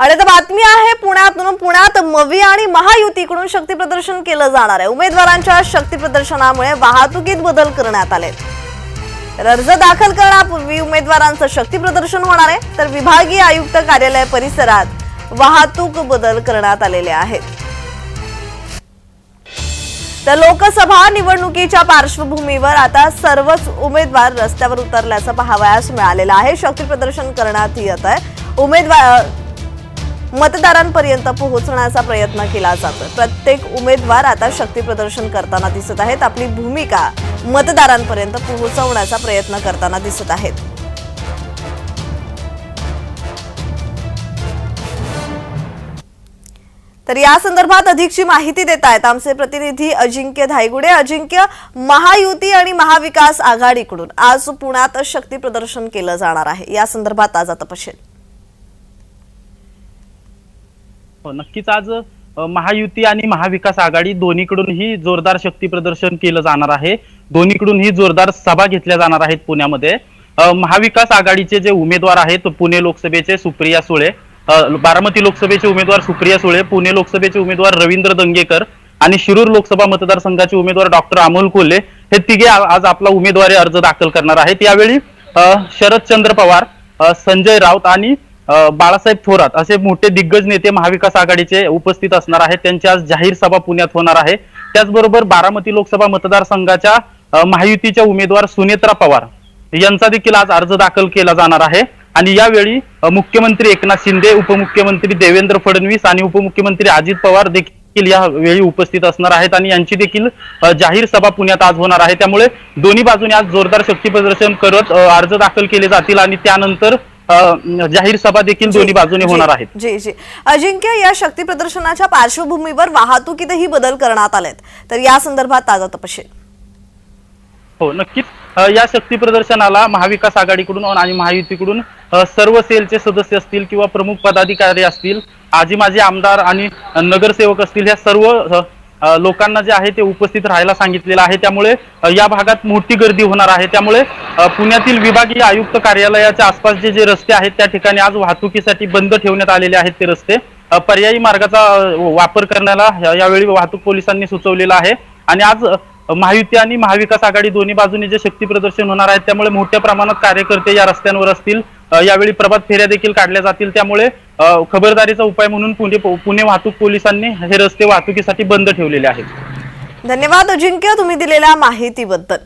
आणि आता बातमी आहे पुण्यातून। पुण्यात मवी आणि महायुतीकडून शक्ती प्रदर्शन केलं जाणार आहे। उमेदवारांच्या शक्ती प्रदर्शनामुळे वाहतुकीत बदल करण्यात आले। तर अर्ज दाखल करण्यापूर्वी उमेदवारांचं शक्ती प्रदर्शन होणार आहे, तर विभागीय आयुक्त कार्यालय परिसरात वाहतूक बदल करण्यात आलेले आहेत। तर लोकसभा निवडणुकीच्या पार्श्वभूमीवर आता सर्वच उमेदवार रस्त्यावर उतरल्याचं पाहावयास मिळालेलं आहे। शक्ती प्रदर्शन करण्यात येत आहे। उमेदवार मतदारांपर्यंत पोहोचण्याचा प्रयत्न केला जातो। प्रत्येक उमेदवार आता शक्ती प्रदर्शन करताना दिसत आहेत। आपली भूमिका मतदारांपर्यंत पोहोचवण्याचा प्रयत्न करताना दिसत आहेत। तर या संदर्भात अधिकची माहिती देत आहेत आमचे प्रतिनिधी अजिंक्य धायगुडे। अजिंक्य, महायुती आणि महाविकास आघाडीकडून आज पुण्यात शक्ती प्रदर्शन केलं जाणार आहे, या संदर्भात ताजा तपशील। नक्कीच आज महायुती आणि महाविकास आघाडी दोन्हीकडूनही जोरदार शक्ती प्रदर्शन केलं जाणार आहे। दोन्हीकडूनही जोरदार सभा घेतल्या जाणार आहेत पुण्यामध्ये। महाविकास आघाडीचे जे उमेदवार आहेत, पुणे लोकसभेचे सुप्रिया सुळे, बारामती लोकसभेचे उमेदवार सुप्रिया सुळे, पुणे लोकसभेचे उमेदवार रवींद्र दंगेकर आणि शिरूर लोकसभा मतदारसंघाचे उमेदवार डॉक्टर अमोल कोल्हे हे तिघे आज आपला उमेदवारी अर्ज दाखल करणार आहेत। यावेळी शरदचंद्र पवार, संजय राऊत आणि बाळासाहेब थोरात असे मोठे दिग्गज नेते महाविकास आघाडीचे उपस्थित असणार आहेत। त्यांची आज जाहीर सभा पुण्यात होणार आहे। त्याचबरोबर बारामती लोकसभा मतदारसंघाच्या महायुतीच्या उमेदवार सुनेत्रा पवार यांचा देखील आज अर्ज दाखल केला जाणार आहे। आणि यावेळी मुख्यमंत्री एकनाथ शिंदे, उपमुख्यमंत्री देवेंद्र फडणवीस आणि उपमुख्यमंत्री अजित पवार देखील यावेळी उपस्थित असणार आहेत आणि यांची देखील जाहीर सभा पुण्यात आज होणार आहे। त्यामुळे दोन्ही बाजूने आज जोरदार शक्ती प्रदर्शन करत अर्ज दाखल केले जातील आणि त्यानंतर जाहीर सभा देखील दोन्ही बाजूने होणार आहेत। जी जी अजिंक्य, या शक्ती प्रदर्शनाच्या पार्श्वभूमीवर वाहतुकीतही बदल करण्यात आलेत, तर या संदर्भात ताजा तपशील। हो, नक्कीच या शक्ती प्रदर्शनाला महाविकास आघाडीकडून आणि महायुतीकडून सर्व सेलचे सदस्य असतील किंवा प्रमुख पदाधिकारी असतील, आजी माजी आमदार आणि नगरसेवक असतील, या सर्व लोकांना जे आहे ते उपस्थित राहायला सांगितलेलं आहे। त्यामुळे या भागात मोठी गर्दी होणार आहे। त्यामुळे पुण्यातील विभागीय आयुक्त कार्यालयाच्या आसपासचे जे रस्ते आहेत त्या ठिकाणी आज वाहतुकीसाठी बंद ठेवण्यात आलेले आहेत। ते रस्ते पर्यायी मार्गाचा वापर करण्याला यावेळी वाहतूक पोलिसांनी सुचवलेलं आहे। आणि आज महायुती आणि महाविकास आघाडी दोन्ही बाजूने जे शक्ती प्रदर्शन होणार आहे त्यामुळे मोठ्या प्रमाणात कार्यकर्ते या रस्त्यांवर असतील। यावेळी प्रभात फेऱ्या देखील काढल्या जातील। त्यामुळे खबरदारीचा उपाय म्हणून पुणे वाहतूक पोलिसांनी हे रस्ते वाहतुकीसाठी बंद ठेवलेले आहेत। धन्यवाद अजिंक्य, तुम्ही दिलेल्या माहितीबद्दल।